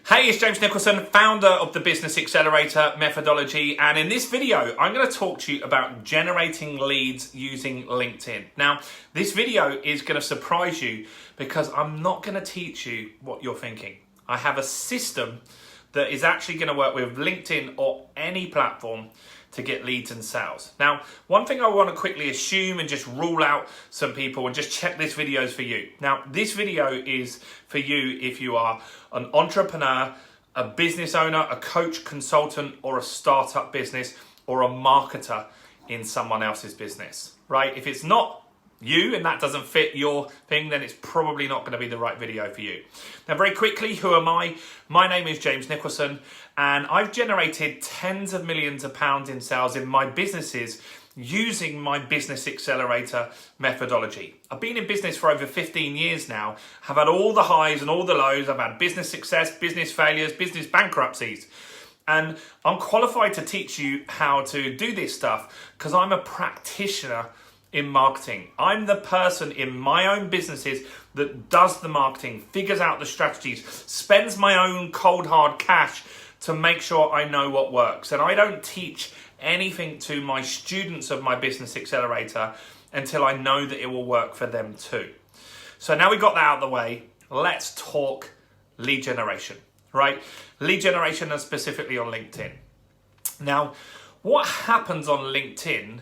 Hey, it's James Nicholson, founder of the Business Accelerator methodology, and in this video I'm going to talk to you about generating leads using LinkedIn. Now, this video is going to surprise you because I'm not going to teach you what you're thinking. I have a system that is actually going to work with LinkedIn or any platform to get leads and sales. Now, one thing I want to quickly assume and just rule out some people and just check this video is for you. Now, this video is for you if you are an entrepreneur, a business owner, a coach, consultant, or a startup business, or a marketer in someone else's business, right? If it's not you and that doesn't fit your thing, then it's probably not going to be the right video for you. Now, very quickly, who am I? My name is James Nicholson, and I've generated tens of millions of pounds in sales in my businesses using my Business Accelerator methodology. I've been in business for over 15 years now. I've had all the highs and all the lows. I've had business success, business failures, business bankruptcies. And I'm qualified to teach you how to do this stuff because I'm a practitioner in marketing. I'm the person in my own businesses that does the marketing, figures out the strategies, spends my own cold hard cash to make sure I know what works. And I don't teach anything to my students of my Business Accelerator until I know that it will work for them too. So now we've got that out of the way, let's talk lead generation, right? Lead generation and specifically on LinkedIn. Now, what happens on LinkedIn,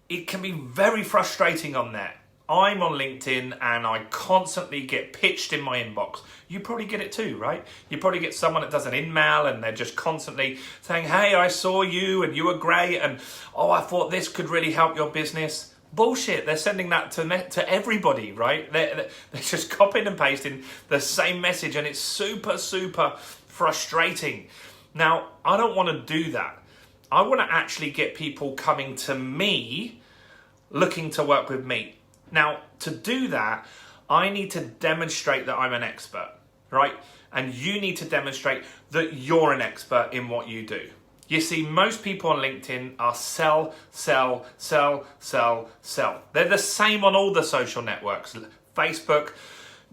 it can be very frustrating on there. I'm on LinkedIn and I constantly get pitched in my inbox. You probably get it too, right? You probably get someone that does an email and they're just constantly saying, hey, I saw you and you were great and oh, I thought this could really help your business. Bullshit, they're sending that to everybody, right? They're just copying and pasting the same message and it's super, super frustrating. Now, I don't want to do that. I want to actually get people coming to me looking to work with me. Now, to do that, I need to demonstrate that I'm an expert, right? And you need to demonstrate that you're an expert in what you do. You see, most people on LinkedIn are sell, sell, sell, sell, sell. They're the same on all the social networks, Facebook,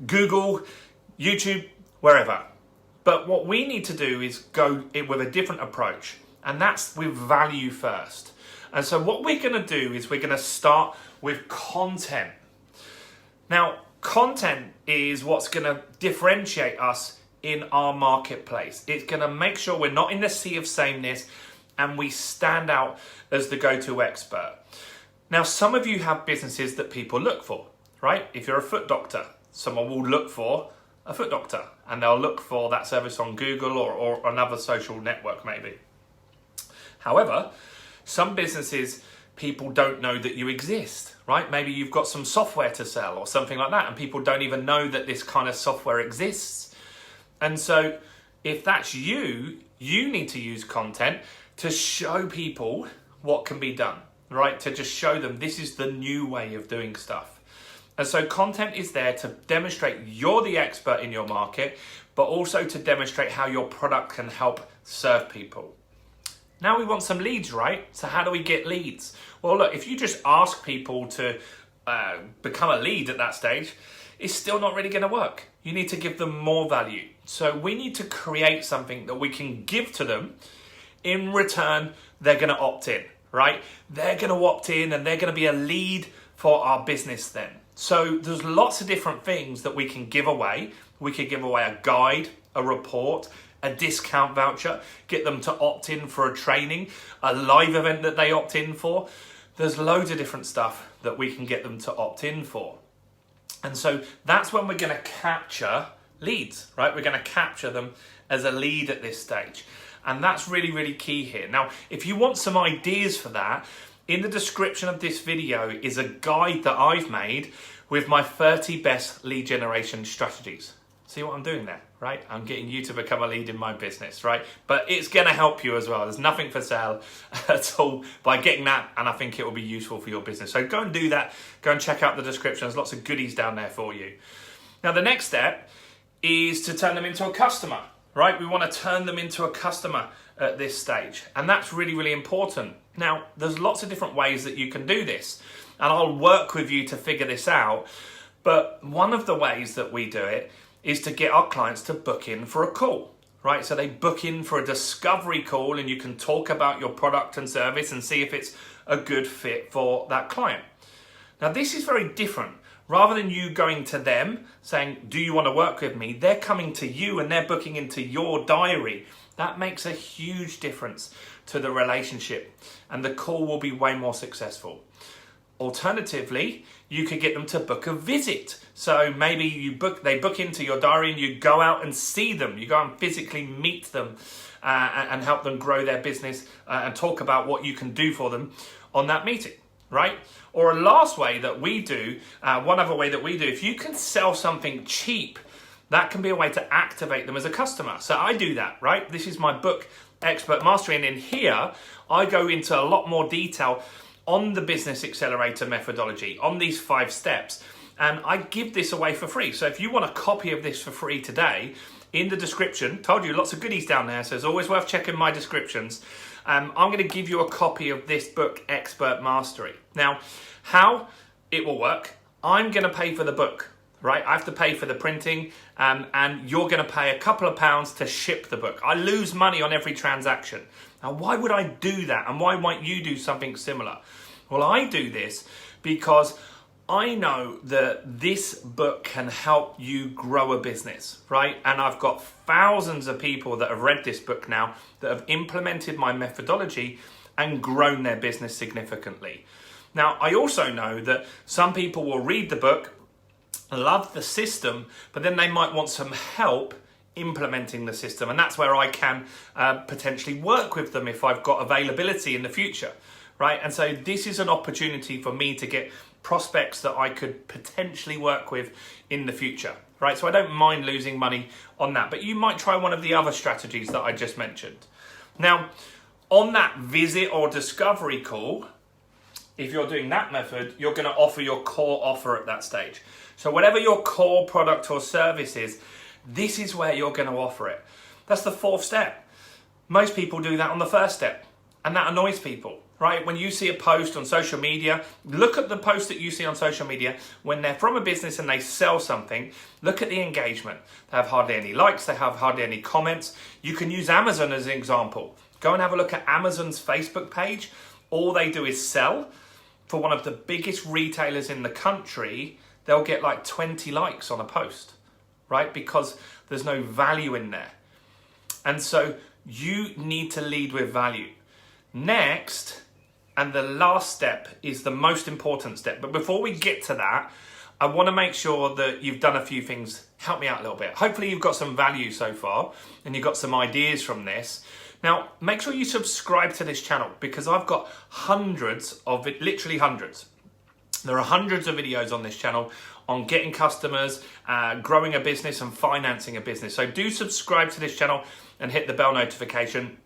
Google, YouTube, wherever. But what we need to do is go in with a different approach. And that's with value first. And so what we're going to do is we're going to start with content. Now, content is what's going to differentiate us in our marketplace. It's going to make sure we're not in the sea of sameness and we stand out as the go-to expert. Now, some of you have businesses that people look for, right? If you're a foot doctor, someone will look for a foot doctor and they'll look for that service on Google or another social network maybe. However, some businesses, people don't know that you exist, right? Maybe you've got some software to sell or something like that, and people don't even know that this kind of software exists. And so if that's you, you need to use content to show people what can be done, right? To just show them this is the new way of doing stuff. And so content is there to demonstrate you're the expert in your market, but also to demonstrate how your product can help serve people. Now we want some leads, right? So how do we get leads? Well, look, if you just ask people to become a lead at that stage, it's still not really going to work. You need to give them more value. So we need to create something that we can give to them. In return, they're going to opt in, right? They're going to opt in and they're going to be a lead for our business then. So there's lots of different things that we can give away. We could give away a guide, a report, a discount voucher, get them to opt in for a training, a live event that they opt in for. There's loads of different stuff that we can get them to opt in for. And so that's when we're going to capture leads, right? We're going to capture them as a lead at this stage. And that's really, really key here. Now, if you want some ideas for that, in the description of this video is a guide that I've made with my 30 best lead generation strategies. See what I'm doing there, right? I'm getting you to become a lead in my business, right? But it's going to help you as well. There's nothing for sale at all by getting that, and I think it will be useful for your business. So go and do that. Go and check out the description. There's lots of goodies down there for you. Now, the next step is to turn them into a customer, right? We want to turn them into a customer at this stage, and that's really, really important. Now, there's lots of different ways that you can do this, and I'll work with you to figure this out. But one of the ways that we do it is to get our clients to book in for a call, right? So they book in for a discovery call and you can talk about your product and service and see if it's a good fit for that client. Now, this is very different. Rather than you going to them saying, do you want to work with me? They're coming to you and they're booking into your diary. That makes a huge difference to the relationship and the call will be way more successful. Alternatively, you could get them to book a visit. So maybe they book into your diary and you go out and see them. You go and physically meet them and help them grow their business and talk about what you can do for them on that meeting, right? Or a last way that we do, one other way that we do, if you can sell something cheap, that can be a way to activate them as a customer. So I do that, right? This is my book, Expert Mastery. And in here, I go into a lot more detail on the Business Accelerator methodology, on these 5 steps. And I give this away for free. So if you want a copy of this for free today, in the description, told you lots of goodies down there, so it's always worth checking my descriptions. I'm going to give you a copy of this book, Expert Mastery. Now, how it will work, I'm going to pay for the book, right? I have to pay for the printing, and you're going to pay a couple of pounds to ship the book. I lose money on every transaction. Now, why would I do that? And why might you do something similar? Well, I do this because I know that this book can help you grow a business, right? And I've got thousands of people that have read this book now that have implemented my methodology and grown their business significantly. Now, I also know that some people will read the book, love the system, but then they might want some help implementing the system. And that's where I can potentially work with them if I've got availability in the future, right? And so this is an opportunity for me to get prospects that I could potentially work with in the future, right? So I don't mind losing money on that, but you might try one of the other strategies that I just mentioned. Now, on that visit or discovery call, if you're doing that method, you're going to offer your core offer at that stage. So whatever your core product or service is, this is where you're going to offer it. That's the 4th step. Most people do that on the 1st step, and that annoys people. Right? When you see a post on social media, look at the post that you see on social media. When they're from a business and they sell something, look at the engagement. They have hardly any likes. They have hardly any comments. You can use Amazon as an example. Go and have a look at Amazon's Facebook page. All they do is sell. For one of the biggest retailers in the country, they'll get like 20 likes on a post, right? Because there's no value in there. And so you need to lead with value. Next, and the last step is the most important step. But before we get to that, I want to make sure that you've done a few things. Help me out a little bit. Hopefully you've got some value so far and you've got some ideas from this. Now, make sure you subscribe to this channel because I've got hundreds of it, literally hundreds. There are hundreds of videos on this channel on getting customers, growing a business and financing a business. So do subscribe to this channel and hit the bell notification.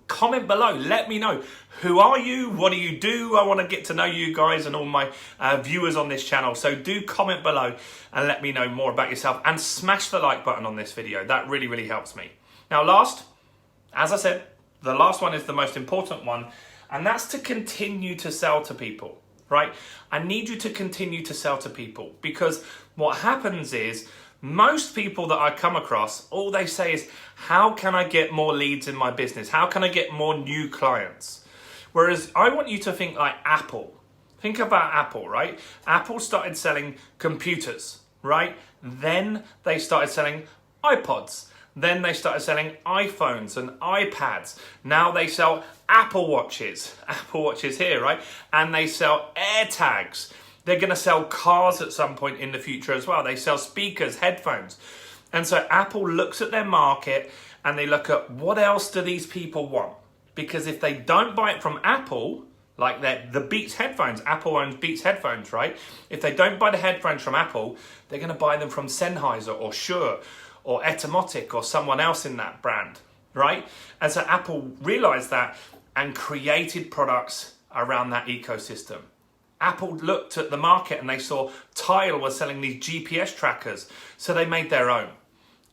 Comment below, let me know, who are you, what do you do? I want to get to know you guys and all my viewers on this channel. So do comment below and let me know more about yourself, and smash the like button on this video. That really, really helps me. Now last, as I said, the last one is the most important one, and that's to continue to sell to people, right? I need you to continue to sell to people, because what happens is most people that I come across, all they say is, how can I get more leads in my business? How can I get more new clients? Whereas I want you to think like Apple. Think about Apple, right? Apple started selling computers, right? Then they started selling iPods. Then they started selling iPhones and iPads. Now they sell Apple Watches. Apple Watches here, right? And they sell AirTags. They're going to sell cars at some point in the future as well. They sell speakers, headphones. And so Apple looks at their market and they look at what else do these people want? Because if they don't buy it from Apple, like the Beats headphones, Apple owns Beats headphones, right? If they don't buy the headphones from Apple, they're going to buy them from Sennheiser or Shure or Etymotic or someone else in that brand, right? And so Apple realized that and created products around that ecosystem. Apple looked at the market and they saw Tile was selling these GPS trackers, so they made their own.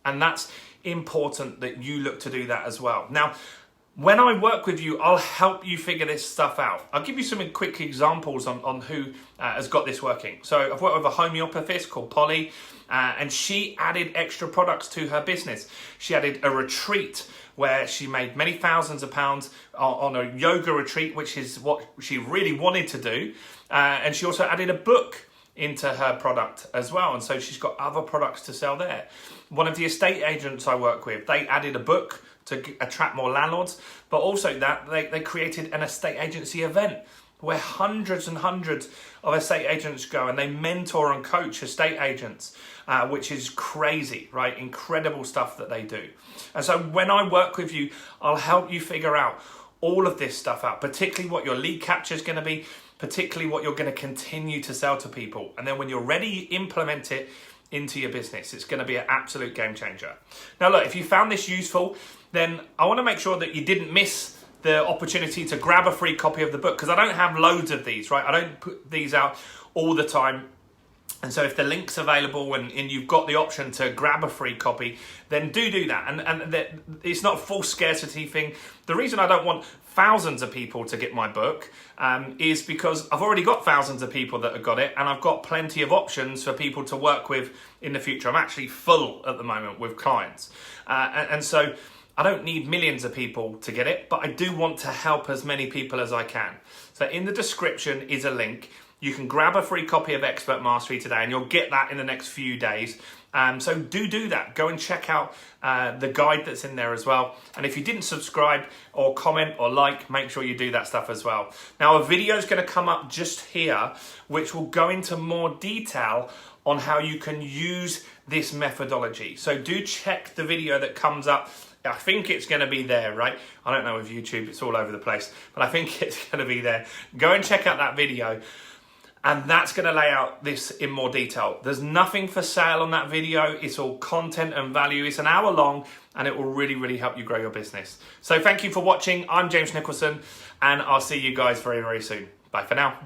And that's important that you look to do that as well. Now, When I work with you, I'll help you figure this stuff out. I'll give you some quick examples on who has got this working. So I've worked with a homeopathist called Polly, and she added extra products to her business. She added a retreat where she made many thousands of pounds on a yoga retreat, which is what she really wanted to do. And she also added a book into her product as well. And so she's got other products to sell there. One of the estate agents I work with, they added a book to attract more landlords, but also that they created an estate agency event where hundreds and hundreds of estate agents go and they mentor and coach estate agents, which is crazy, right? Incredible stuff that they do. And so when I work with you, I'll help you figure out all of this stuff out, particularly what your lead capture is going to be, particularly what you're going to continue to sell to people. And then when you're ready, you implement it into your business. It's going to be an absolute game changer. Now, look, if you found this useful, then I want to make sure that you didn't miss the opportunity to grab a free copy of the book, because I don't have loads of these, right? I don't put these out all the time. And so if the link's available and you've got the option to grab a free copy, then do that. And it's not a full scarcity thing. The reason I don't want thousands of people to get my book is because I've already got thousands of people that have got it, and I've got plenty of options for people to work with in the future. I'm actually full at the moment with clients. And so I don't need millions of people to get it, but I do want to help as many people as I can. So in the description is a link. You can grab a free copy of Expert Mastery today, and you'll get that in the next few days. So do that. Go and check out the guide that's in there as well. And if you didn't subscribe or comment or like, make sure you do that stuff as well. Now, a video is going to come up just here, which will go into more detail on how you can use this methodology. So do check the video that comes up. I think it's going to be there, right? I don't know with YouTube, it's all over the place, but I think it's going to be there. Go and check out that video. And that's going to lay out this in more detail. There's nothing for sale on that video. It's all content and value. It's an hour long, and it will really, really help you grow your business. So thank you for watching. I'm James Nicholson, and I'll see you guys very, very soon. Bye for now.